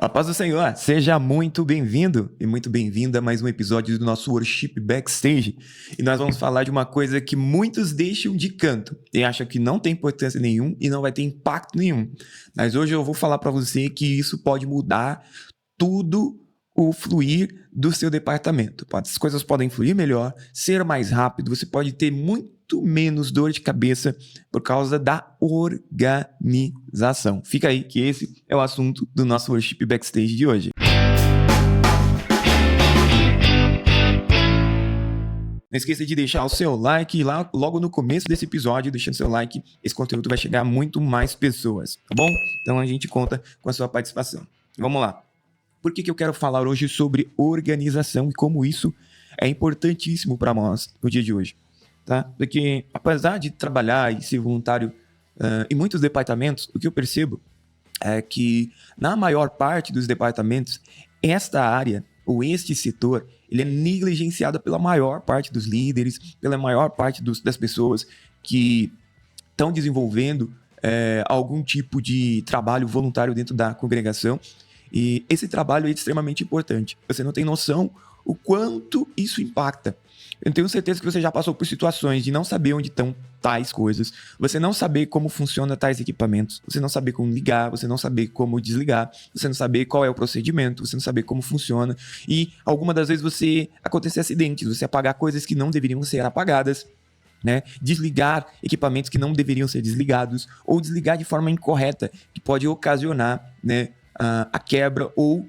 A paz do Senhor, seja muito bem-vindo e muito bem-vinda a mais um episódio do nosso Worship Backstage. E nós vamos falar de uma coisa que muitos deixam de canto e acham que não tem importância nenhum e não vai ter impacto nenhum. Mas hoje eu vou falar para você que isso pode mudar tudo o fluir do seu departamento. As coisas podem fluir melhor, ser mais rápido, você pode ter muito menos dor de cabeça por causa da organização. Fica aí que esse é o assunto do nosso Worship Backstage de hoje. Não esqueça de deixar o seu like lá logo no começo desse episódio, deixando seu like, esse conteúdo vai chegar a muito mais pessoas, tá bom? Então a gente conta com a sua participação. Vamos lá. Por que eu quero falar hoje sobre organização e como isso é importantíssimo para nós no dia de hoje? Tá? Porque apesar de trabalhar e ser voluntário em muitos departamentos, o que eu percebo é que na maior parte dos departamentos, esta área ou este setor, ele é negligenciado pela maior parte dos líderes, pela maior parte das pessoas que estão desenvolvendo algum tipo de trabalho voluntário dentro da congregação. E esse trabalho é extremamente importante. Você não tem noção o quanto isso impacta. Eu tenho certeza que você já passou por situações de não saber onde estão tais coisas, você não saber como funciona tais equipamentos, você não saber como ligar, você não saber como desligar, você não saber qual é o procedimento, você não saber como funciona. E algumas das vezes você acontecer acidentes, você apagar coisas que não deveriam ser apagadas, né? Desligar equipamentos que não deveriam ser desligados, ou desligar de forma incorreta, que pode ocasionar, né, a quebra ou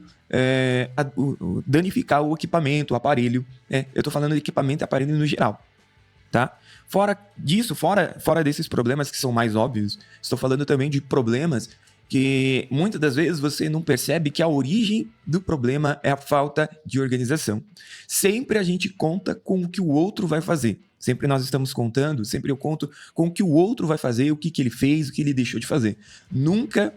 danificar o equipamento, o aparelho. Eu estou falando de equipamento e aparelho no geral. Tá? Fora disso, fora desses problemas que são mais óbvios, estou falando também de problemas que muitas das vezes você não percebe que a origem do problema é a falta de organização. Sempre a gente conta com o que o outro vai fazer. Sempre nós estamos contando, sempre eu conto com o que o outro vai fazer, o que ele fez, o que ele deixou de fazer. Nunca,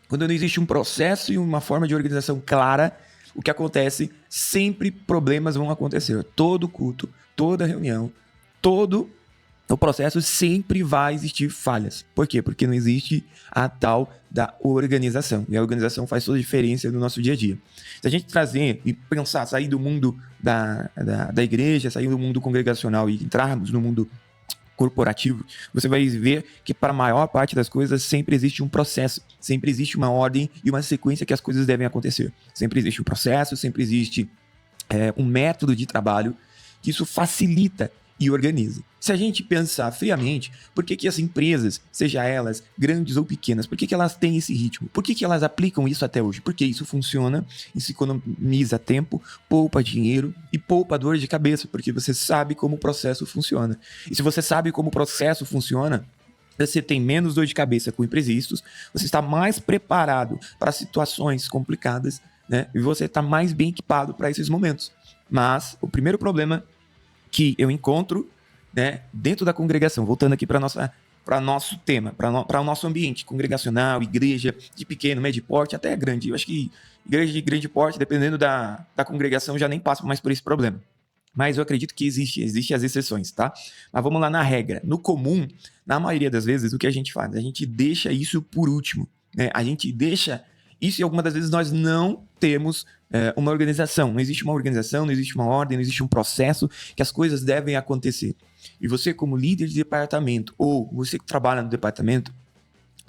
quando não existe um processo e uma forma de organização clara, o que acontece, sempre problemas vão acontecer. Todo culto, toda reunião, todo o processo sempre vai existir falhas. Por quê? Porque não existe a tal da organização. E a organização faz toda a diferença no nosso dia a dia. Se a gente trazer e pensar, sair do mundo da igreja, sair do mundo congregacional e entrarmos no mundo corporativo, você vai ver que para a maior parte das coisas sempre existe um processo, sempre existe uma ordem e uma sequência que as coisas devem acontecer. Sempre existe um processo, sempre existe um método de trabalho que isso facilita e organiza. Se a gente pensar friamente, por que as empresas, seja elas grandes ou pequenas, por que elas têm esse ritmo? Por que elas aplicam isso até hoje? Porque isso funciona, isso economiza tempo, poupa dinheiro e poupa dor de cabeça, porque você sabe como o processo funciona. E se você sabe como o processo funciona, você tem menos dor de cabeça com imprevistos, você está mais preparado para situações complicadas, né? E você está mais bem equipado para esses momentos. Mas o primeiro problema que eu encontro, né, dentro da congregação, voltando aqui para nosso tema, para o nosso ambiente congregacional, igreja de pequeno, médio porte, até grande. Eu acho que igreja de grande porte, dependendo da congregação, já nem passa mais por esse problema. Mas eu acredito que existem as exceções, tá? Mas vamos lá na regra. No comum, na maioria das vezes, o que a gente faz? A gente deixa isso por último, né? A gente deixa isso e algumas das vezes nós não temos uma organização. Não existe uma organização, não existe uma ordem, não existe um processo que as coisas devem acontecer. E você, como líder de departamento, ou você que trabalha no departamento,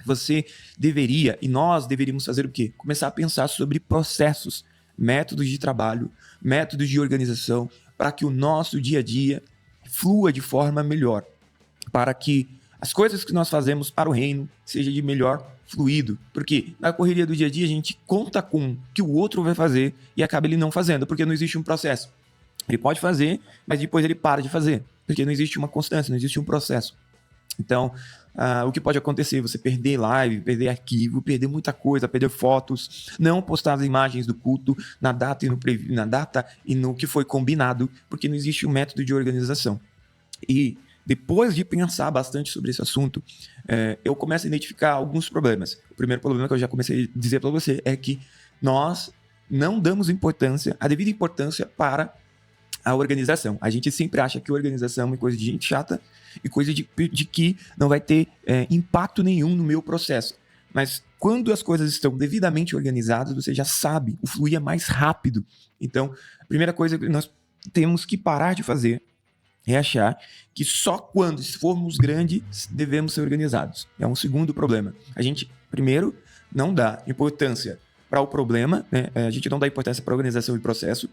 você deveria, e nós deveríamos fazer o quê? Começar a pensar sobre processos, métodos de trabalho, métodos de organização, para que o nosso dia a dia flua de forma melhor, para que as coisas que nós fazemos para o reino seja de melhor fluido. Porque na correria do dia a dia a gente conta com o que o outro vai fazer e acaba ele não fazendo, porque não existe um processo. Ele pode fazer, mas depois ele para de fazer, porque não existe uma constância, não existe um processo. Então, o que pode acontecer? Você perder live, perder arquivo, perder muita coisa, perder fotos, não postar as imagens do culto na data e no que foi combinado, porque não existe um método de organização. E depois de pensar bastante sobre esse assunto, eu começo a identificar alguns problemas. O primeiro problema que eu já comecei a dizer para você é que nós não damos a devida importância para a organização. A gente sempre acha que a organização é coisa de gente chata e coisa de que não vai ter impacto nenhum no meu processo. Mas quando as coisas estão devidamente organizadas, você já sabe, o fluir é mais rápido. Então, a primeira coisa que nós temos que parar de fazer é achar que só quando formos grandes devemos ser organizados. É um segundo problema. A gente, primeiro, não dá importância para o problema, né? A gente não dá importância para a organização e processo.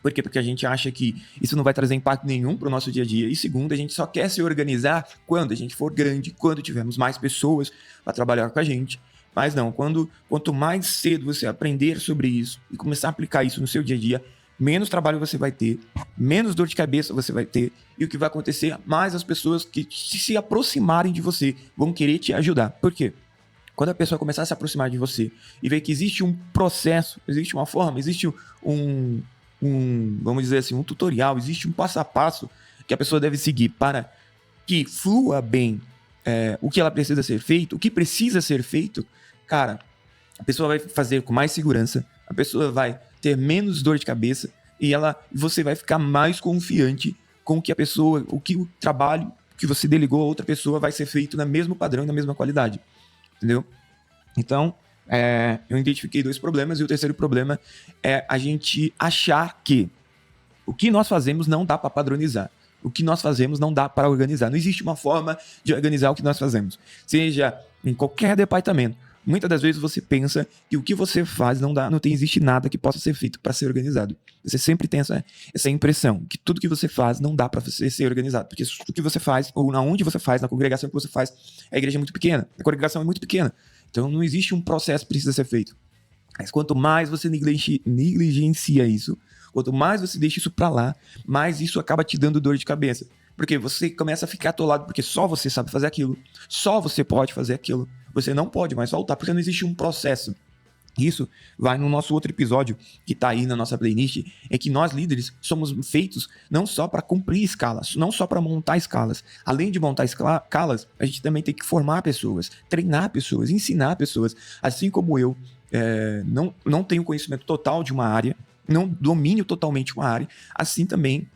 Por quê? Porque a gente acha que isso não vai trazer impacto nenhum para o nosso dia a dia. E segundo, a gente só quer se organizar quando a gente for grande, quando tivermos mais pessoas para trabalhar com a gente. Mas não, quanto mais cedo você aprender sobre isso e começar a aplicar isso no seu dia a dia, menos trabalho você vai ter, menos dor de cabeça você vai ter, e o que vai acontecer, mais as pessoas que se aproximarem de você vão querer te ajudar. Por quê? Quando a pessoa começar a se aproximar de você e ver que existe um processo, existe uma forma, existe vamos dizer assim, um tutorial, existe um passo a passo que a pessoa deve seguir para que flua bem o que ela precisa ser feito, o que precisa ser feito, cara, a pessoa vai fazer com mais segurança, a pessoa vai ter menos dor de cabeça e você vai ficar mais confiante com que o trabalho que você delegou a outra pessoa vai ser feito no mesmo padrão e na mesma qualidade. Entendeu? Então, eu identifiquei 2 problemas, e o terceiro problema é a gente achar que o que nós fazemos não dá para padronizar. O que nós fazemos não dá para organizar. Não existe uma forma de organizar o que nós fazemos. Seja em qualquer departamento. Muitas das vezes você pensa que o que você faz não existe nada que possa ser feito para ser organizado. Você sempre tem essa impressão que tudo que você faz não dá para você ser organizado. Porque o que você faz, ou onde você faz, na congregação que você faz, a igreja é muito pequena, a congregação é muito pequena. Então não existe um processo que precisa ser feito. Mas quanto mais você negligencia isso, quanto mais você deixa isso para lá, mais isso acaba te dando dor de cabeça. Porque você começa a ficar atolado porque só você sabe fazer aquilo, só você pode fazer aquilo. Você não pode mais faltar, porque não existe um processo. Isso vai no nosso outro episódio, que está aí na nossa playlist, é que nós líderes somos feitos não só para cumprir escalas, não só para montar escalas. Além de montar escalas, a gente também tem que formar pessoas, treinar pessoas, ensinar pessoas. Assim como eu não tenho conhecimento total de uma área, não domino totalmente uma área, assim também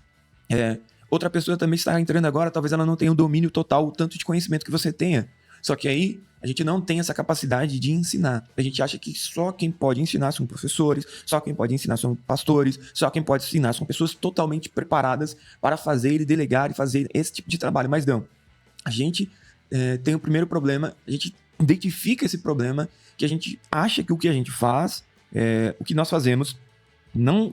outra pessoa também está entrando agora, talvez ela não tenha o domínio total, o tanto de conhecimento que você tenha. Só que aí a gente não tem essa capacidade de ensinar. A gente acha que só quem pode ensinar são professores, só quem pode ensinar são pastores, só quem pode ensinar são pessoas totalmente preparadas para fazer e delegar e fazer esse tipo de trabalho. Mas não, a gente tem o primeiro problema, a gente identifica esse problema, que a gente acha que o que a gente faz, o que nós fazemos, não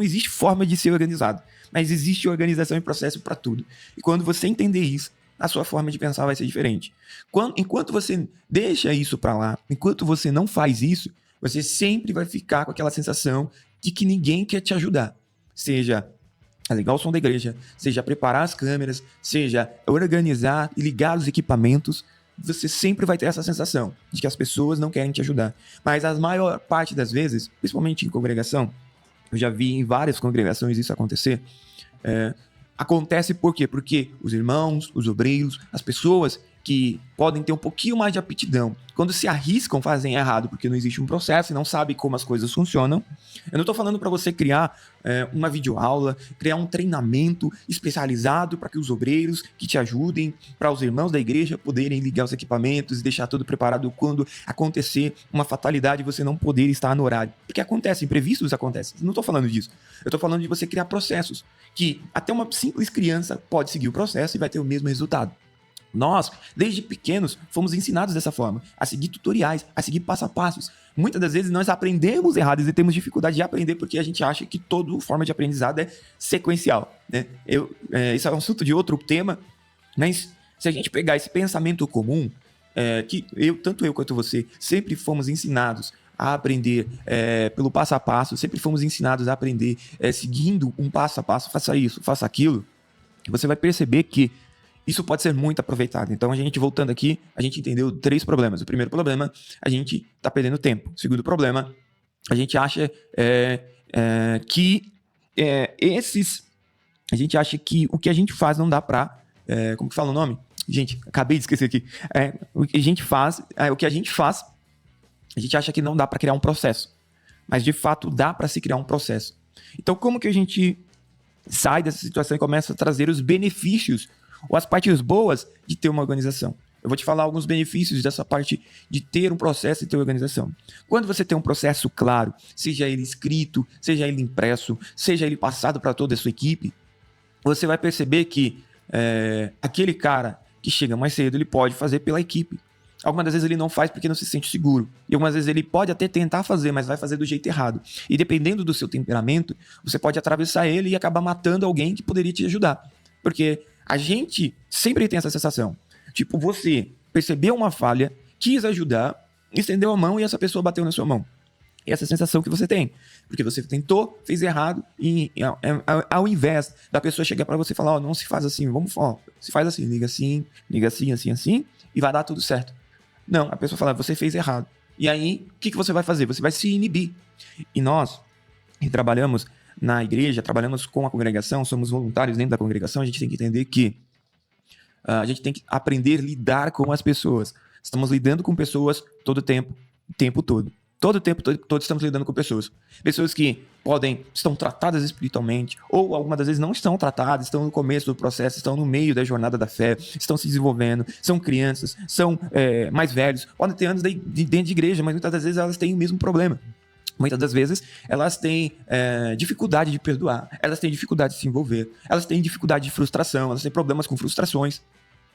existe forma de ser organizado, mas existe organização e processo para tudo. E quando você entender isso, a sua forma de pensar vai ser diferente. Enquanto você deixa isso para lá, enquanto você não faz isso, você sempre vai ficar com aquela sensação de que ninguém quer te ajudar. Seja ligar o som da igreja, seja preparar as câmeras, seja organizar e ligar os equipamentos, você sempre vai ter essa sensação de que as pessoas não querem te ajudar. Mas a maior parte das vezes, principalmente em congregação, eu já vi em várias congregações isso acontecer, acontece por quê? Porque os irmãos, os obreiros, as pessoas que podem ter um pouquinho mais de aptidão, quando se arriscam, fazem errado, porque não existe um processo e não sabe como as coisas funcionam. Eu não estou falando para você criar uma videoaula, criar um treinamento especializado para que os obreiros que te ajudem, para os irmãos da igreja poderem ligar os equipamentos e deixar tudo preparado quando acontecer uma fatalidade e você não poder estar no horário. Porque acontece, imprevistos acontecem. Não estou falando disso. Eu estou falando de você criar processos que até uma simples criança pode seguir o processo e vai ter o mesmo resultado. Nós, desde pequenos, fomos ensinados dessa forma, a seguir tutoriais, a seguir passo a passos. Muitas das vezes nós aprendemos errado e temos dificuldade de aprender porque a gente acha que toda forma de aprendizado é sequencial, né? Isso é um assunto de outro tema, mas se a gente pegar esse pensamento comum, que tanto eu quanto você sempre fomos ensinados a aprender pelo passo a passo, sempre fomos ensinados a aprender seguindo um passo a passo, faça isso, faça aquilo, você vai perceber que isso pode ser muito aproveitado. Então, voltando aqui, a gente entendeu 3 problemas. O primeiro problema, a gente está perdendo tempo. O segundo problema, a gente acha que a gente acha que o que a gente faz não dá para... como que fala o nome? Gente, acabei de esquecer aqui. O que a gente faz, a gente acha que não dá para criar um processo. Mas, de fato, dá para se criar um processo. Então, como que a gente sai dessa situação e começa a trazer os benefícios ou as partes boas de ter uma organização? Eu vou te falar alguns benefícios dessa parte de ter um processo e ter organização. Quando você tem um processo claro, seja ele escrito, seja ele impresso, seja ele passado para toda a sua equipe, você vai perceber que aquele cara que chega mais cedo, ele pode fazer pela equipe. Algumas das vezes ele não faz porque não se sente seguro. E algumas vezes ele pode até tentar fazer, mas vai fazer do jeito errado. E dependendo do seu temperamento, você pode atravessar ele e acabar matando alguém que poderia te ajudar. Porque a gente sempre tem essa sensação. Tipo, você percebeu uma falha, quis ajudar, estendeu a mão e essa pessoa bateu na sua mão. E essa sensação que você tem. Porque você tentou, fez errado, e ao invés da pessoa chegar para você e falar, não se faz assim, se faz assim, liga assim, assim, e vai dar tudo certo. Não, a pessoa fala, você fez errado. E aí, o que você vai fazer? Você vai se inibir. E nós, que trabalhamos na igreja, trabalhamos com a congregação, somos voluntários dentro da congregação, a gente tem que entender que a gente tem que aprender a lidar com as pessoas. Estamos lidando com pessoas todo o tempo todo. Todo o tempo todo estamos lidando com pessoas. Pessoas que estão tratadas espiritualmente, ou algumas das vezes não estão tratadas, estão no começo do processo, estão no meio da jornada da fé, estão se desenvolvendo, são crianças, são mais velhos, podem ter anos dentro de igreja, mas muitas das vezes elas têm o mesmo problema. Muitas das vezes elas têm dificuldade de perdoar, elas têm dificuldade de se envolver, elas têm dificuldade de frustração, elas têm problemas com frustrações.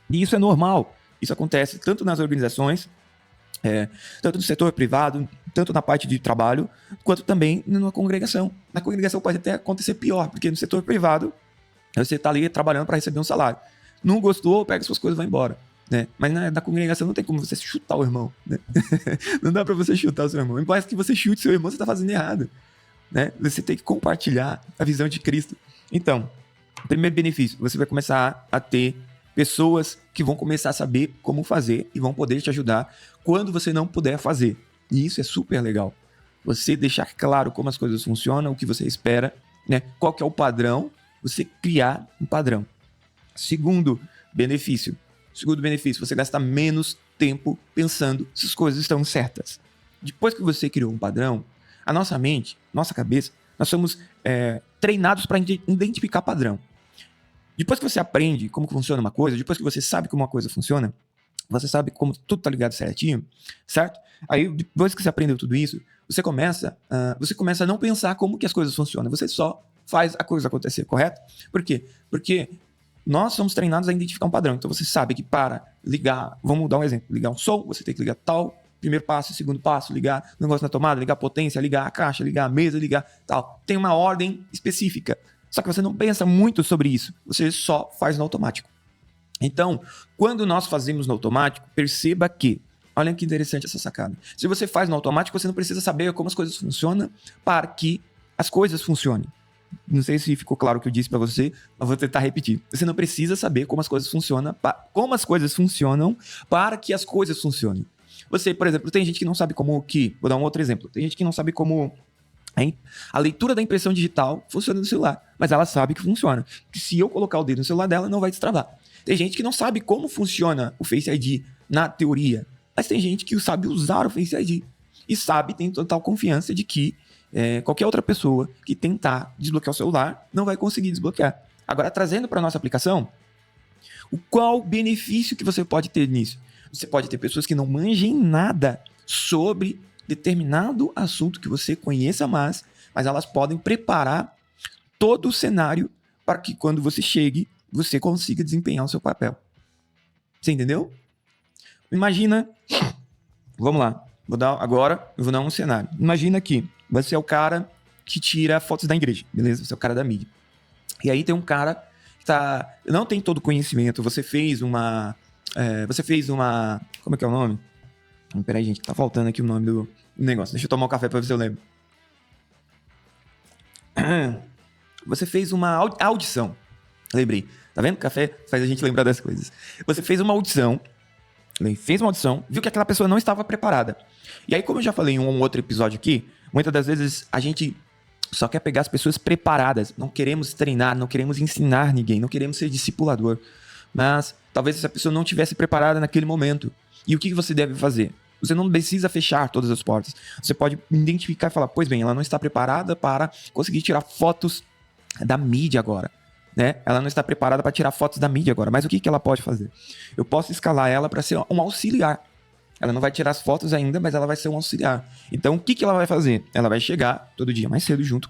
E isso é normal. Isso acontece tanto nas organizações, tanto no setor privado, tanto na parte de trabalho, quanto também na congregação. Na congregação pode até acontecer pior, porque no setor privado você está ali trabalhando para receber um salário. Não gostou, pega suas coisas e vai embora. Né? Mas na congregação não tem como você chutar o irmão. Né? Não dá para você chutar o seu irmão. Parece que você chute seu irmão, você está fazendo errado. Né? Você tem que compartilhar a visão de Cristo. Então, primeiro benefício, você vai começar a ter pessoas que vão começar a saber como fazer e vão poder te ajudar quando você não puder fazer. E isso é super legal. Você deixar claro como as coisas funcionam, o que você espera, né? Qual que é o padrão, você criar um padrão. Segundo benefício, você gasta menos tempo pensando se as coisas estão certas. Depois que você criou um padrão, a nossa mente, nossa cabeça, nós somos treinados para identificar padrão. Depois que você aprende como funciona uma coisa, depois que você sabe como uma coisa funciona, você sabe como tudo tá ligado certinho, certo? Aí, depois que você aprendeu tudo isso, você começa a não pensar como que as coisas funcionam, você só faz a coisa acontecer, correto? Por quê? Porque nós somos treinados a identificar um padrão. Então, você sabe que para ligar, vamos dar um exemplo, ligar um som, você tem que ligar tal, primeiro passo, segundo passo, ligar o negócio na tomada, ligar a potência, ligar a caixa, ligar a mesa, ligar tal. Tem uma ordem específica. Só que você não pensa muito sobre isso, você só faz no automático. Então, quando nós fazemos no automático, perceba que, olha que interessante essa sacada, se você faz no automático, você não precisa saber como as coisas funcionam para que as coisas funcionem. Não sei se ficou claro o que eu disse para você, mas vou tentar repetir. Você não precisa saber como as coisas funcionam para que as coisas funcionem. Você, por exemplo, tem gente que não sabe como vou dar um outro exemplo, tem gente que não sabe como a leitura da impressão digital funciona no celular, mas ela sabe que funciona. Que se eu colocar o dedo no celular dela, não vai destravar. Tem gente que não sabe como funciona o Face ID na teoria, mas tem gente que sabe usar o Face ID e tem total confiança de que qualquer outra pessoa que tentar desbloquear o celular não vai conseguir desbloquear. Agora, trazendo para a nossa aplicação, qual benefício que você pode ter nisso? Você pode ter pessoas que não manjem nada sobre determinado assunto que você conheça mais, mas elas podem preparar todo o cenário para que quando você chegue, você consiga desempenhar o seu papel. Você entendeu? Imagina, vamos lá, eu vou dar um cenário. Imagina que você é o cara que tira fotos da igreja, beleza? Você é o cara da mídia. E aí tem um cara que não tem todo o conhecimento, você fez uma... como é que é o nome? Peraí, gente, tá faltando aqui o nome do negócio. Deixa eu tomar um café pra ver se eu lembro. Você fez uma audição. Lembrei. Tá vendo? Café faz a gente lembrar das coisas. Você fez uma audição, viu que aquela pessoa não estava preparada. E aí, como eu já falei em um outro episódio aqui, muitas das vezes a gente só quer pegar as pessoas preparadas. Não queremos treinar, não queremos ensinar ninguém, não queremos ser discipulador. Mas talvez essa pessoa não estivesse preparada naquele momento. E o que você deve fazer? Você não precisa fechar todas as portas. Você pode identificar e falar, pois bem, ela não está preparada para conseguir tirar fotos da mídia agora. né? Ela não está preparada para tirar fotos da mídia agora. Mas o que ela pode fazer? Eu posso escalar ela para ser um auxiliar. Ela não vai tirar as fotos ainda, mas ela vai ser um auxiliar. Então, o que ela vai fazer? Ela vai chegar todo dia mais cedo junto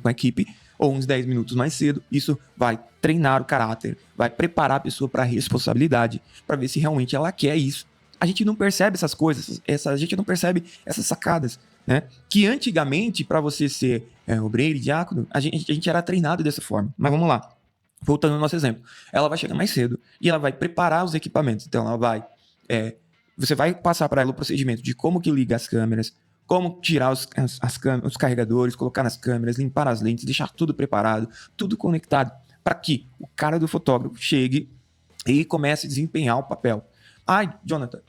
com a equipe, ou uns 10 minutos mais cedo. Isso vai treinar o caráter, vai preparar a pessoa para a responsabilidade, para ver se realmente ela quer isso. A gente não percebe essas coisas, a gente não percebe essas sacadas, né? Que antigamente, para você ser obreiro e diácono, a gente era treinado dessa forma. Mas vamos lá, voltando ao nosso exemplo. Ela vai chegar mais cedo e ela vai preparar os equipamentos. Então, ela vai... você vai passar para ela o procedimento de como que liga as câmeras, como tirar os carregadores, colocar nas câmeras, limpar as lentes, deixar tudo preparado, tudo conectado, para que o cara do fotógrafo chegue e comece a desempenhar o papel. Ai, Jonathan,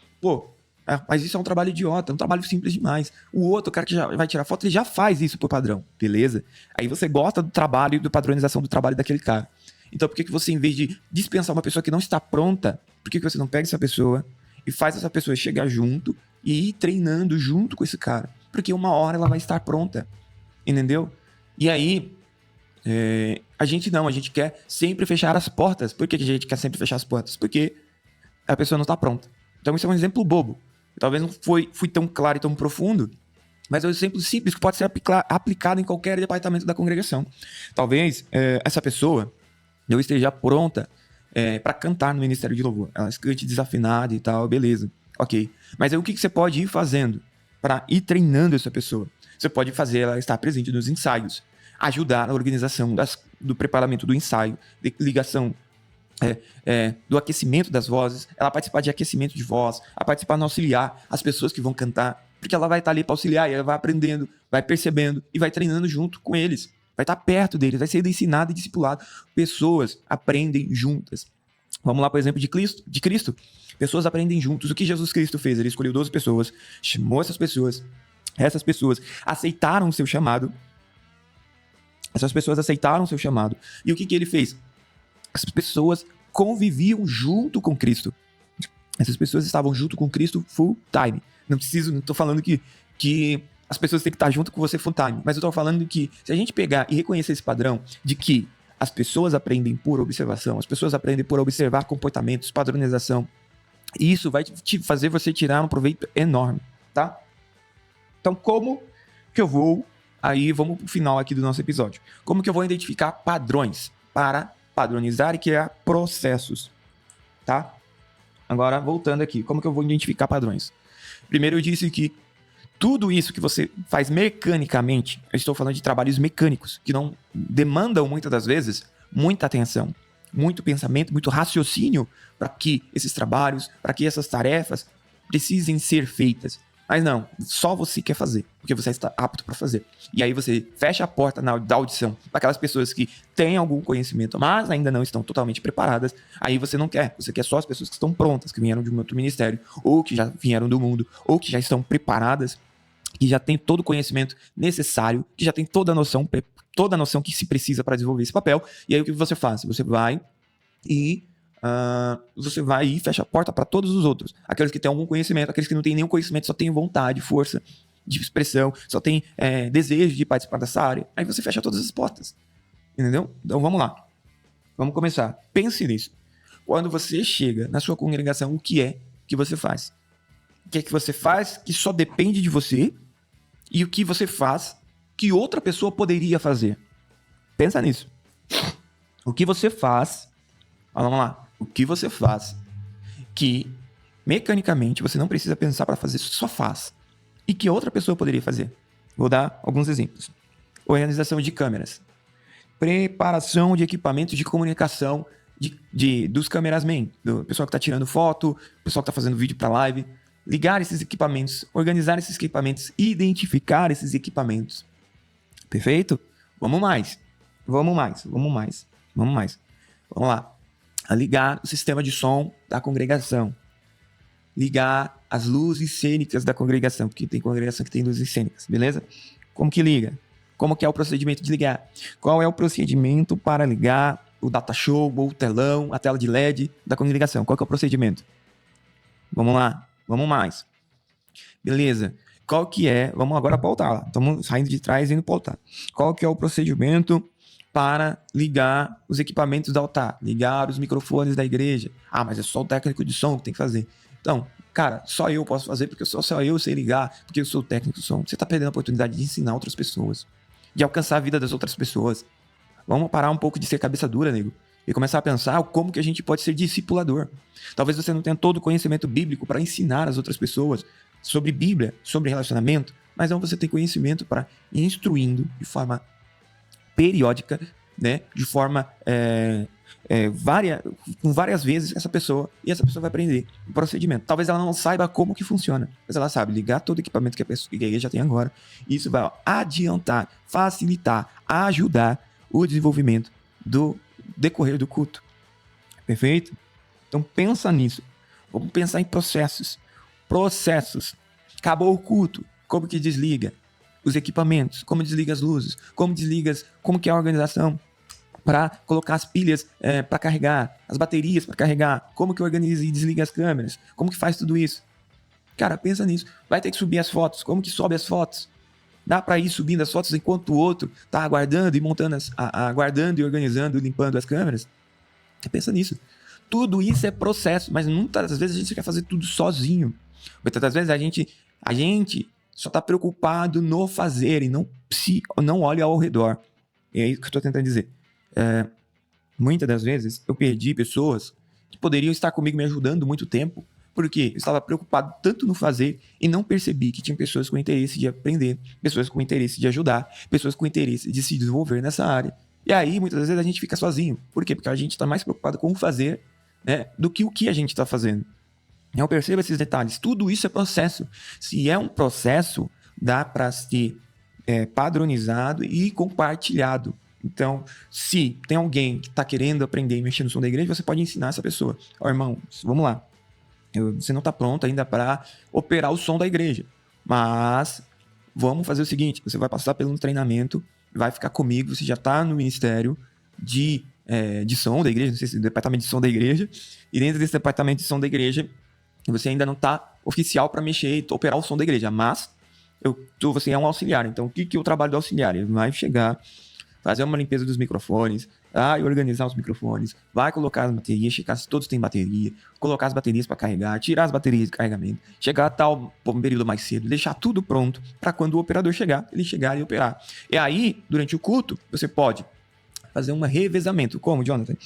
mas isso é um trabalho idiota, é um trabalho simples demais. O outro, o cara que já vai tirar foto, ele já faz isso por padrão, beleza? Aí você gosta do trabalho e da padronização do trabalho daquele cara. Então por que você, em vez de dispensar uma pessoa que não está pronta, por que você não pega essa pessoa e faz essa pessoa chegar junto e ir treinando junto com esse cara? Porque uma hora ela vai estar pronta, entendeu? E aí, a gente quer sempre fechar as portas. Por que a gente quer sempre fechar as portas? Porque a pessoa não está pronta. Então isso é um exemplo bobo. Talvez não fui tão claro e tão profundo, mas é um exemplo simples que pode ser aplicado em qualquer departamento da congregação. Talvez essa pessoa não esteja pronta para cantar no ministério de louvor. Ela cante desafinada e tal, beleza. Ok. Mas aí o que você pode ir fazendo para ir treinando essa pessoa? Você pode fazer ela estar presente nos ensaios, ajudar na organização do preparamento do ensaio, de ligação do aquecimento das vozes, ela participar de aquecimento de voz, a participar no auxiliar as pessoas que vão cantar, porque ela vai estar ali para auxiliar e ela vai aprendendo, vai percebendo e vai treinando junto com eles. Vai estar perto deles, vai ser ensinado e discipulado. Pessoas aprendem juntas. Vamos lá, por exemplo, de Cristo. Pessoas aprendem juntos. O que Jesus Cristo fez? Ele escolheu 12 pessoas, chamou essas pessoas aceitaram o seu chamado. Essas pessoas aceitaram o seu chamado. E o que ele fez? As pessoas conviviam junto com Cristo. Essas pessoas estavam junto com Cristo full time. Não estou falando que as pessoas têm que estar junto com você full time, mas eu estou falando que se a gente pegar e reconhecer esse padrão de que as pessoas aprendem por observação, as pessoas aprendem por observar comportamentos, padronização, e isso vai te fazer você tirar um proveito enorme, tá? Então, como que eu vou... Aí, vamos pro final aqui do nosso episódio. Como que eu vou identificar padrões para padronizar e criar processos, tá? Agora, voltando aqui, como que eu vou identificar padrões? Primeiro, eu disse que tudo isso que você faz mecanicamente, eu estou falando de trabalhos mecânicos, que não demandam, muitas das vezes, muita atenção, muito pensamento, muito raciocínio para que esses trabalhos, para que essas tarefas precisem ser feitas. Mas não, só você quer fazer, porque você está apto para fazer. E aí você fecha a porta da audição para aquelas pessoas que têm algum conhecimento, mas ainda não estão totalmente preparadas. Aí você não quer, você quer só as pessoas que estão prontas, que vieram de um outro ministério, ou que já vieram do mundo, ou que já estão preparadas, que já tem todo o conhecimento necessário, que já tem toda a noção que se precisa para desenvolver esse papel. E aí o que você faz? Você vai e fecha a porta para todos os outros. Aqueles que têm algum conhecimento, aqueles que não têm nenhum conhecimento, só têm vontade, força de expressão, só têm desejo de participar dessa área. Aí você fecha todas as portas. Entendeu? Então vamos lá. Vamos começar. Pense nisso. Quando você chega na sua congregação, o que é que você faz? O que é que você faz que só depende de você e o que você faz que outra pessoa poderia fazer? Pensa nisso. O que você faz... Vamos lá. O que você faz que mecanicamente você não precisa pensar para fazer, só faz. E que outra pessoa poderia fazer? Vou dar alguns exemplos. Organização de câmeras. Preparação de equipamentos de comunicação dos cameramen, do pessoal que está tirando foto, pessoal que está fazendo vídeo para live. Ligar esses equipamentos, organizar esses equipamentos, identificar esses equipamentos. Perfeito? Vamos mais. Vamos lá. A ligar o sistema de som da congregação. Ligar as luzes cênicas da congregação, porque tem congregação que tem luzes cênicas, beleza? Como que liga? Como que é o procedimento de ligar? Qual é o procedimento para ligar o data show ou o telão, a tela de LED da congregação? Qual que é o procedimento? Vamos lá, vamos mais. Beleza. Qual que é... Vamos agora para o altar. Estamos saindo de trás e indo para o altar. Qual que é o procedimento para ligar os equipamentos do altar, ligar os microfones da igreja. Ah, mas é só o técnico de som que tem que fazer. Então, cara, só eu posso fazer porque só eu sei ligar, porque eu sou o técnico de som. Você está perdendo a oportunidade de ensinar outras pessoas, de alcançar a vida das outras pessoas. Vamos parar um pouco de ser cabeça dura, nego, e começar a pensar como que a gente pode ser discipulador. Talvez você não tenha todo o conhecimento bíblico para ensinar as outras pessoas sobre Bíblia, sobre relacionamento, mas não, você tem conhecimento para ir instruindo de forma periódica, né, de forma com várias vezes essa pessoa, e essa pessoa vai aprender o procedimento. Talvez ela não saiba como que funciona, mas ela sabe ligar todo o equipamento que a igreja já tem agora, e isso vai adiantar, facilitar, ajudar o desenvolvimento do decorrer do culto. Perfeito? Então pensa nisso. Vamos pensar em processos. Acabou o culto. Como que desliga os equipamentos? Como desliga as luzes? Como que é a organização para colocar as pilhas para carregar, as baterias para carregar? Como que organiza e desliga as câmeras? Como que faz tudo isso? Cara, pensa nisso. Vai ter que subir as fotos. Como que sobe as fotos? Dá para ir subindo as fotos enquanto o outro tá aguardando e montando, aguardando e organizando, limpando as câmeras? Você pensa nisso. Tudo isso é processo, mas muitas vezes a gente quer fazer tudo sozinho. Muitas vezes a gente só está preocupado no fazer e não olha ao redor. É isso que eu estou tentando dizer. Muitas das vezes eu perdi pessoas que poderiam estar comigo me ajudando muito tempo, porque eu estava preocupado tanto no fazer e não percebi que tinha pessoas com interesse de aprender, pessoas com interesse de ajudar, pessoas com interesse de se desenvolver nessa área. E aí, muitas vezes, a gente fica sozinho. Por quê? Porque a gente está mais preocupado com o fazer, né, do que o que a gente está fazendo. Então, perceba esses detalhes. Tudo isso é processo. Se é um processo, dá para ser padronizado e compartilhado. Então, se tem alguém que está querendo aprender e mexer no som da igreja, você pode ensinar essa pessoa. Ó, irmão, vamos lá. Você não está pronto ainda para operar o som da igreja. Mas vamos fazer o seguinte, você vai passar pelo treinamento, vai ficar comigo, você já está no ministério de som da igreja, não sei se é o departamento de som da igreja, e dentro desse departamento de som da igreja, você ainda não está oficial para mexer e operar o som da igreja, mas você é um auxiliar. Então, o que é o trabalho do auxiliar? Ele vai chegar, fazer uma limpeza dos microfones, vai organizar os microfones, vai colocar as baterias, checar se todos têm bateria, colocar as baterias para carregar, tirar as baterias de carregamento, chegar a tal período mais cedo, deixar tudo pronto para quando o operador chegar, ele chegar e operar. E aí, durante o culto, você pode fazer um revezamento. Como, Jonathan?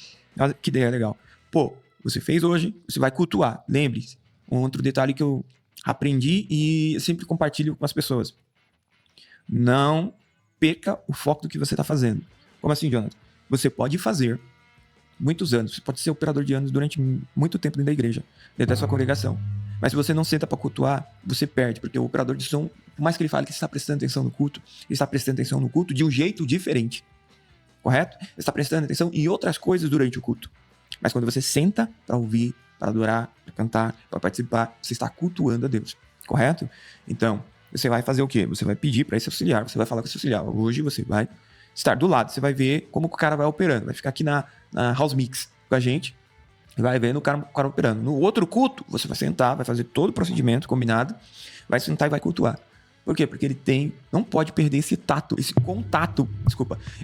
Que ideia legal. Pô, você fez hoje, você vai cultuar. Lembre-se, um outro detalhe que eu aprendi e sempre compartilho com as pessoas. Não perca o foco do que você está fazendo. Como assim, Jonathan? Você pode fazer muitos anos, você pode ser operador de anos durante muito tempo dentro da igreja, dentro da sua congregação. Mas se você não senta para cultuar, você perde, porque o operador de som, por mais que ele fale que está prestando atenção no culto, ele está prestando atenção no culto de um jeito diferente. Correto? Ele está prestando atenção em outras coisas durante o culto. Mas quando você senta para ouvir, para adorar, para cantar, para participar, você está cultuando a Deus. Correto? Então, você vai fazer o quê? Você vai pedir para esse auxiliar, você vai falar com esse auxiliar. Hoje você vai estar do lado, você vai ver como que o cara vai operando. Vai ficar aqui na House Mix com a gente, vai vendo o cara operando. No outro culto, você vai sentar, vai fazer todo o procedimento combinado, vai sentar e vai cultuar. Por quê? Porque ele não pode perder esse tato, esse contato,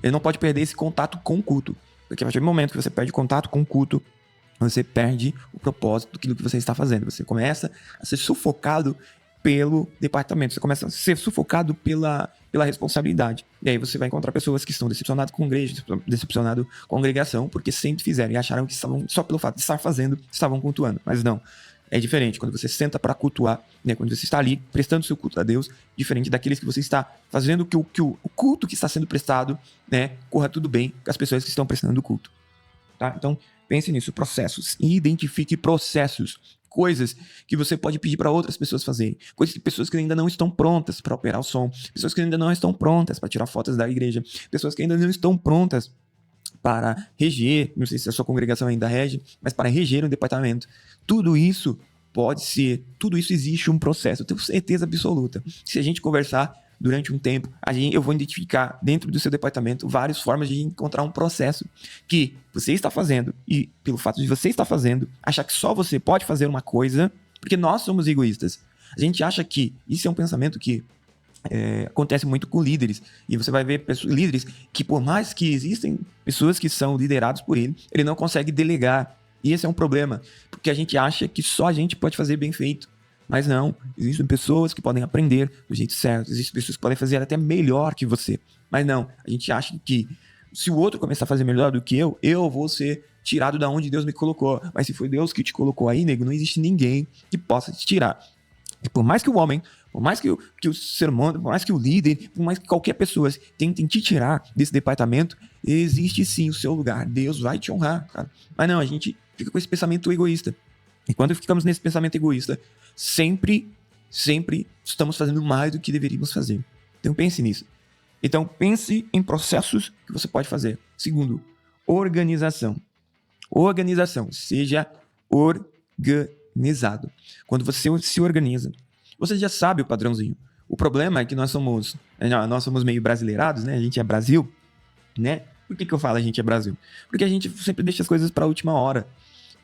ele não pode perder esse contato com o culto. Porque a partir do momento que você perde contato com o culto, você perde o propósito daquilo que você está fazendo. Você começa a ser sufocado pelo departamento, você começa a ser sufocado pela responsabilidade. E aí você vai encontrar pessoas que estão decepcionadas com a igreja, decepcionadas com a congregação, porque sempre fizeram e acharam que estavam, só pelo fato de estar fazendo, estavam cultuando. Mas não. É diferente quando você senta para cultuar, né? Quando você está ali prestando seu culto a Deus, diferente daqueles que você está fazendo que o culto que está sendo prestado, né, corra tudo bem com as pessoas que estão prestando o culto. Tá? Então, pense nisso, processos. E identifique processos, coisas que você pode pedir para outras pessoas fazerem, pessoas que ainda não estão prontas para operar o som, pessoas que ainda não estão prontas para tirar fotos da igreja, pessoas que ainda não estão prontas para reger, não sei se a sua congregação ainda rege, mas para reger um departamento. Tudo isso existe um processo, eu tenho certeza absoluta. Se a gente conversar durante um tempo, eu vou identificar dentro do seu departamento várias formas de encontrar um processo que você está fazendo e, pelo fato de você estar fazendo, achar que só você pode fazer uma coisa, porque nós somos egoístas. A gente acha que, isso é um pensamento que Acontece muito com líderes. E você vai ver líderes que, por mais que existem pessoas que são lideradas por ele não consegue delegar. E esse é um problema, porque a gente acha que só a gente pode fazer bem feito. Mas não, existem pessoas que podem aprender do jeito certo, existem pessoas que podem fazer até melhor que você. Mas não, a gente acha que se o outro começar a fazer melhor do que eu vou ser tirado da onde Deus me colocou. Mas se foi Deus que te colocou aí, nego, não existe ninguém que possa te tirar. E por mais que o homem, por mais que o ser humano, por mais que o líder, por mais que qualquer pessoa tentem te tirar desse departamento, existe sim o seu lugar. Deus vai te honrar, cara. Mas não, a gente fica com esse pensamento egoísta. E quando ficamos nesse pensamento egoísta, sempre estamos fazendo mais do que deveríamos fazer. Então pense nisso. Então pense em processos que você pode fazer. Segundo, organização. Organização. Seja organizado. Quando você se organiza, você já sabe o padrãozinho. O problema é que nós somos meio brasileirados, né? A gente é Brasil, né? Por que eu falo a gente é Brasil? Porque a gente sempre deixa as coisas para a última hora.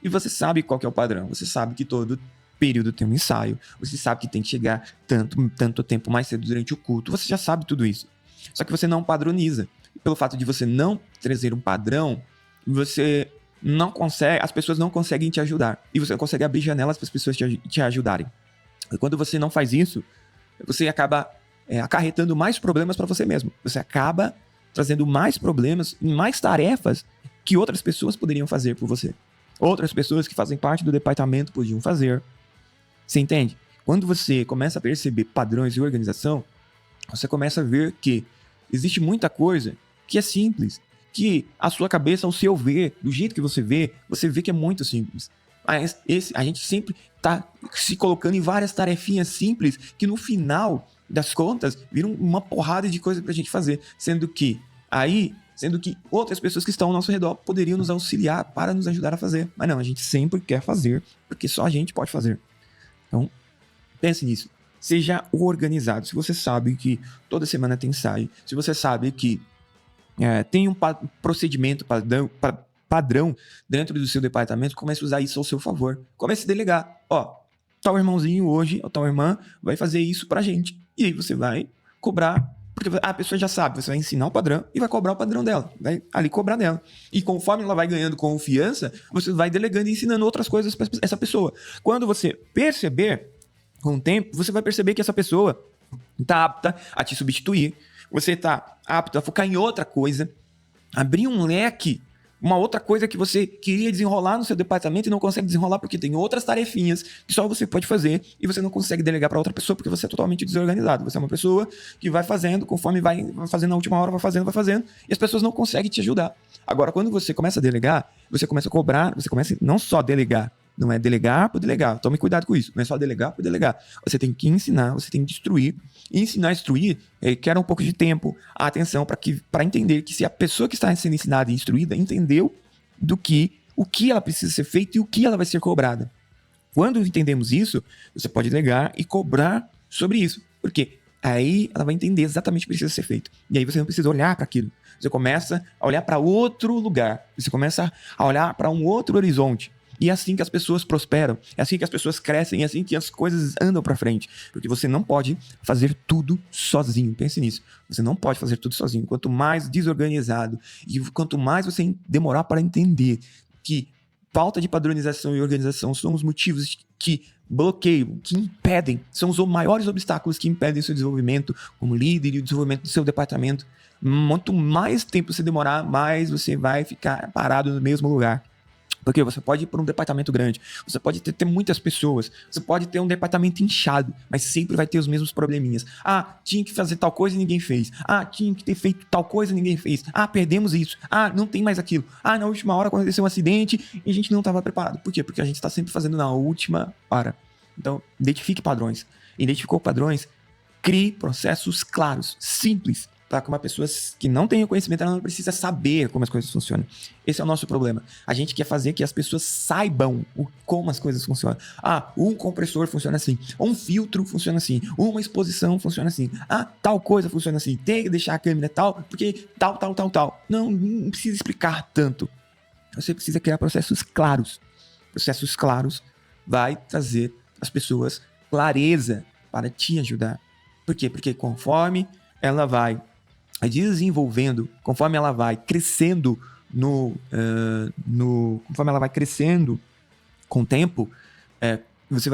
E você sabe qual que é o padrão. Você sabe que todo período tem um ensaio. Você sabe que tem que chegar tanto tempo mais cedo durante o culto. Você já sabe tudo isso. Só que você não padroniza. E pelo fato de você não trazer um padrão, você não consegue, as pessoas não conseguem te ajudar. E você não consegue abrir janelas para as pessoas te ajudarem. E quando você não faz isso, você acaba acarretando mais problemas para você mesmo. Você acaba trazendo mais problemas e mais tarefas que outras pessoas poderiam fazer por você. Outras pessoas que fazem parte do departamento podiam fazer. Você entende? Quando você começa a perceber padrões de organização, você começa a ver que existe muita coisa que é simples, que a sua cabeça, ao seu ver, do jeito que você vê que é muito simples. Mas a gente sempre está se colocando em várias tarefinhas simples que no final das contas viram uma porrada de coisa pra gente fazer, sendo que outras pessoas que estão ao nosso redor poderiam nos auxiliar para nos ajudar a fazer. Mas não, a gente sempre quer fazer, porque só a gente pode fazer. Então, pense nisso. Seja organizado. Se você sabe que toda semana tem ensaio, se você sabe que tem um procedimento padrão dentro do seu departamento, comece a usar isso ao seu favor. Comece a delegar. Tal irmãozinho hoje, ou tal irmã, vai fazer isso pra gente. E aí você vai cobrar, porque a pessoa já sabe, você vai ensinar o padrão e vai cobrar o padrão dela. Vai ali cobrar dela. E conforme ela vai ganhando confiança, você vai delegando e ensinando outras coisas pra essa pessoa. Quando você perceber, com o tempo, você vai perceber que essa pessoa está apta a te substituir. Você está apto a focar em outra coisa, abrir um leque, uma outra coisa que você queria desenrolar no seu departamento e não consegue desenrolar porque tem outras tarefinhas que só você pode fazer e você não consegue delegar para outra pessoa porque você é totalmente desorganizado. Você é uma pessoa que vai fazendo, conforme vai fazendo na última hora, vai fazendo, e as pessoas não conseguem te ajudar. Agora, quando você começa a delegar, você começa a cobrar, você começa não só a delegar, não é delegar por delegar. Tome cuidado com isso. Não é só delegar por delegar. Você tem que ensinar, você tem que instruir. E ensinar a instruir requer um pouco de tempo, atenção, para entender que se a pessoa que está sendo ensinada e instruída entendeu o que ela precisa ser feito e o que ela vai ser cobrada. Quando entendemos isso, você pode delegar e cobrar sobre isso. Por quê? Aí ela vai entender exatamente o que precisa ser feito. E aí você não precisa olhar para aquilo. Você começa a olhar para outro lugar. Você começa a olhar para um outro horizonte. E é assim que as pessoas prosperam, é assim que as pessoas crescem, é assim que as coisas andam para frente. Porque você não pode fazer tudo sozinho. Pense nisso. Você não pode fazer tudo sozinho. Quanto mais desorganizado e quanto mais você demorar para entender que falta de padronização e organização são os motivos que bloqueiam, que impedem, são os maiores obstáculos que impedem o seu desenvolvimento como líder e o desenvolvimento do seu departamento. Quanto mais tempo você demorar, mais você vai ficar parado no mesmo lugar. Porque você pode ir para um departamento grande, você pode ter muitas pessoas, você pode ter um departamento inchado, mas sempre vai ter os mesmos probleminhas. Tinha que fazer tal coisa e ninguém fez. Tinha que ter feito tal coisa e ninguém fez. Perdemos isso. Não tem mais aquilo. Na última hora aconteceu um acidente e a gente não estava preparado. Por quê? Porque a gente está sempre fazendo na última hora. Então, identifique padrões. Identificou padrões, crie processos claros, simples. Com uma pessoa que não tem o conhecimento, ela não precisa saber como as coisas funcionam. Esse é o nosso problema. A gente quer fazer que as pessoas saibam como as coisas funcionam. Um compressor funciona assim, um filtro funciona assim, uma exposição funciona assim, tal coisa funciona assim, tem que deixar a câmera tal, porque tal. Não precisa explicar tanto. Você precisa criar processos claros. Processos claros vai trazer às pessoas clareza para te ajudar. Por quê? Porque conforme ela vai desenvolvendo, conforme ela vai crescendo conforme ela vai crescendo com o tempo, você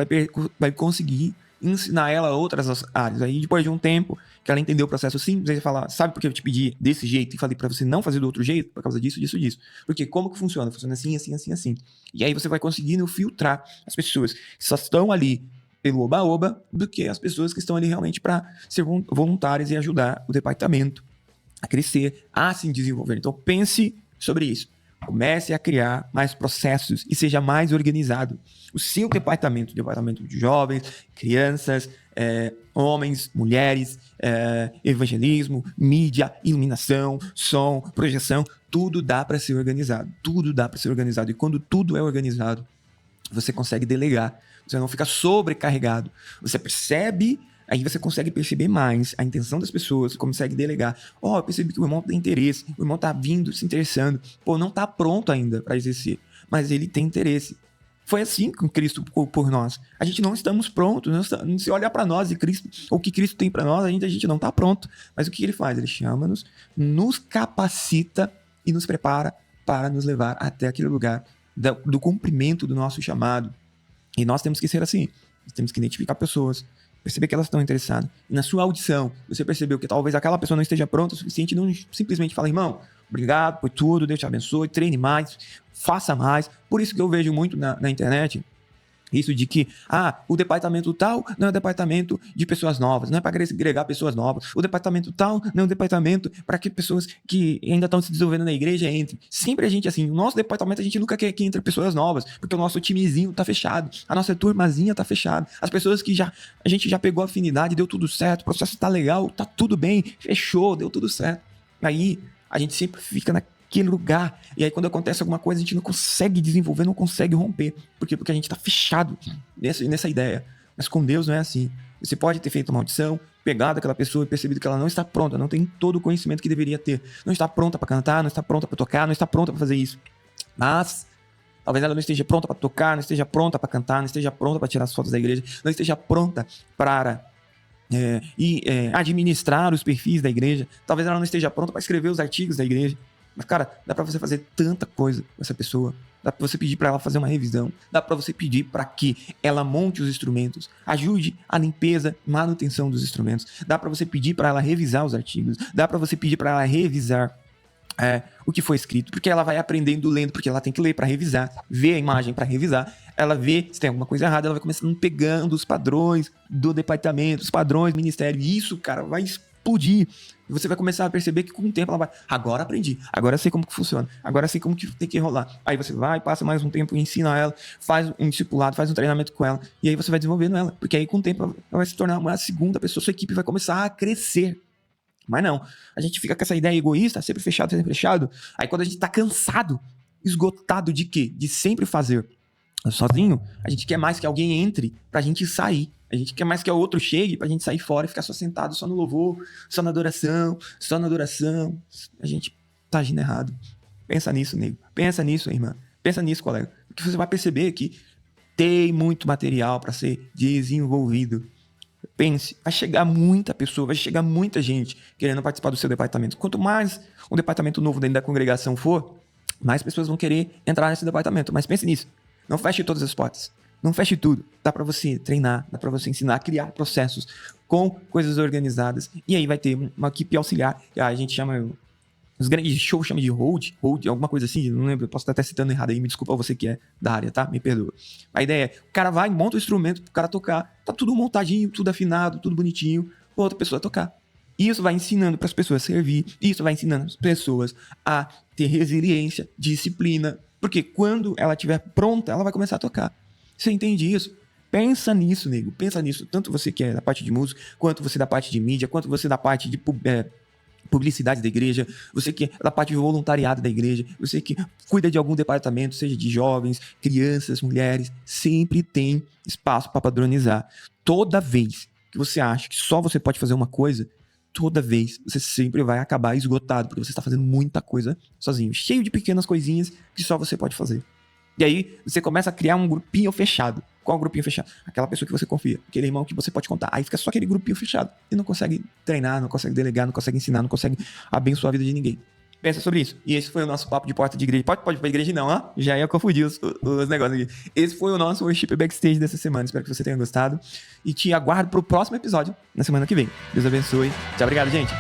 vai conseguir ensinar ela outras áreas. Aí depois de um tempo que ela entendeu o processo simples, aí você fala, sabe por que eu te pedi desse jeito e falei pra você não fazer do outro jeito? Por causa disso, disso, disso. Porque como que funciona? Funciona assim, assim, assim, assim. E aí você vai conseguindo filtrar as pessoas que só estão ali pelo oba-oba do que as pessoas que estão ali realmente para ser voluntárias e ajudar o departamento a crescer, a se desenvolver. Então pense sobre isso. Comece a criar mais processos e seja mais organizado. O seu departamento de jovens, crianças, homens, mulheres, evangelismo, mídia, iluminação, som, projeção, tudo dá para ser organizado. Tudo dá para ser organizado. E quando tudo é organizado, você consegue delegar. Você não fica sobrecarregado. Você percebe, aí você consegue perceber mais a intenção das pessoas, você consegue delegar. Eu percebi que o irmão tem interesse, o irmão tá vindo, se interessando. Não tá pronto ainda para exercer, mas ele tem interesse. Foi assim com Cristo por nós. A gente não estamos prontos. Se olhar para nós e Cristo, o que Cristo tem para nós, a gente não tá pronto. Mas o que ele faz? Ele chama-nos, nos capacita e nos prepara para nos levar até aquele lugar do cumprimento do nosso chamado. E nós temos que ser assim. Nós temos que identificar pessoas, perceber que elas estão interessadas. E na sua audição, você percebeu que talvez aquela pessoa não esteja pronta o suficiente, não simplesmente fala, irmão, obrigado por tudo, Deus te abençoe, treine mais, faça mais. Por isso que eu vejo muito na internet isso de que, o departamento tal não é o departamento de pessoas novas, não é para agregar pessoas novas. O departamento tal não é um departamento para que pessoas que ainda estão se desenvolvendo na igreja entrem. Sempre a gente, assim, o nosso departamento a gente nunca quer que entre pessoas novas, porque o nosso timezinho tá fechado, a nossa turmazinha tá fechada. As pessoas que a gente já pegou afinidade, deu tudo certo, o processo tá legal, tá tudo bem, fechou, deu tudo certo. Aí a gente sempre fica naquele lugar. E aí quando acontece alguma coisa, a gente não consegue desenvolver, não consegue romper. Por quê? Porque a gente tá fechado nessa ideia. Mas com Deus não é assim. Você pode ter feito uma audição, pegado aquela pessoa e percebido que ela não está pronta, não tem todo o conhecimento que deveria ter. Não está pronta para cantar, não está pronta para tocar, não está pronta para fazer isso. Mas talvez ela não esteja pronta para tocar, não esteja pronta para cantar, não esteja pronta para tirar as fotos da igreja, não esteja pronta para administrar os perfis da igreja. Talvez ela não esteja pronta para escrever os artigos da igreja. Mas, cara, dá pra você fazer tanta coisa com essa pessoa. Dá pra você pedir pra ela fazer uma revisão. Dá pra você pedir pra que ela monte os instrumentos. Ajude a limpeza, manutenção dos instrumentos. Dá pra você pedir pra ela revisar os artigos. Dá pra você pedir pra ela revisar o que foi escrito. Porque ela vai aprendendo lendo, porque ela tem que ler pra revisar. Ver a imagem pra revisar. Ela vê se tem alguma coisa errada. Ela vai começando pegando os padrões do departamento, os padrões do ministério. E isso, cara, vai explodir. E você vai começar a perceber que com o tempo ela vai, agora aprendi, agora eu sei como que funciona, agora eu sei como que tem que rolar. Aí você vai, passa mais um tempo, ensina ela, faz um discipulado, faz um treinamento com ela, e aí você vai desenvolvendo ela, porque aí com o tempo ela vai se tornar uma segunda pessoa, sua equipe vai começar a crescer. Mas não, a gente fica com essa ideia egoísta, sempre fechado, aí quando a gente tá cansado, esgotado de quê? De sempre fazer sozinho, a gente quer mais que alguém entre pra gente sair. A gente quer mais que o outro chegue pra gente sair fora e ficar só sentado, só no louvor, só na adoração. A gente tá agindo errado. Pensa nisso, nego. Pensa nisso, irmã. Pensa nisso, colega. Porque você vai perceber que tem muito material pra ser desenvolvido. Pense, vai chegar muita pessoa, vai chegar muita gente querendo participar do seu departamento. Quanto mais um departamento novo dentro da congregação for, mais pessoas vão querer entrar nesse departamento. Mas pense nisso. Não feche todas as portas. Não feche tudo. Dá pra você treinar, dá pra você ensinar, criar processos com coisas organizadas. E aí vai ter uma equipe auxiliar, que a gente chama, os grandes shows chamam de hold, alguma coisa assim, não lembro, posso estar até citando errado aí, me desculpa você que é da área, tá? Me perdoa. A ideia é, o cara vai, monta o instrumento pro cara tocar, tá tudo montadinho, tudo afinado, tudo bonitinho, pra outra pessoa tocar. Isso vai ensinando para as pessoas a servir, isso vai ensinando as pessoas a ter resiliência, disciplina, porque quando ela estiver pronta, ela vai começar a tocar. Você entende isso? Pensa nisso, nego. Pensa nisso. Tanto você que é da parte de música, quanto você da parte de mídia, quanto você da parte de publicidade da igreja, você que é da parte de voluntariado da igreja, você que cuida de algum departamento, seja de jovens, crianças, mulheres, sempre tem espaço para padronizar. Toda vez que você acha que só você pode fazer uma coisa, toda vez você sempre vai acabar esgotado, porque você está fazendo muita coisa sozinho, cheio de pequenas coisinhas que só você pode fazer. E aí você começa a criar um grupinho fechado. Qual o grupinho fechado? Aquela pessoa que você confia, aquele irmão que você pode contar. Aí fica só aquele grupinho fechado. E não consegue treinar, não consegue delegar, não consegue ensinar, não consegue abençoar a vida de ninguém. Pensa sobre isso. E esse foi o nosso papo de porta de igreja. Pode ir pra igreja não, ó. Já ia confundir os negócios aqui. Esse foi o nosso Worship Backstage dessa semana. Espero que você tenha gostado. E te aguardo pro próximo episódio na semana que vem. Deus abençoe. Tchau, obrigado, gente.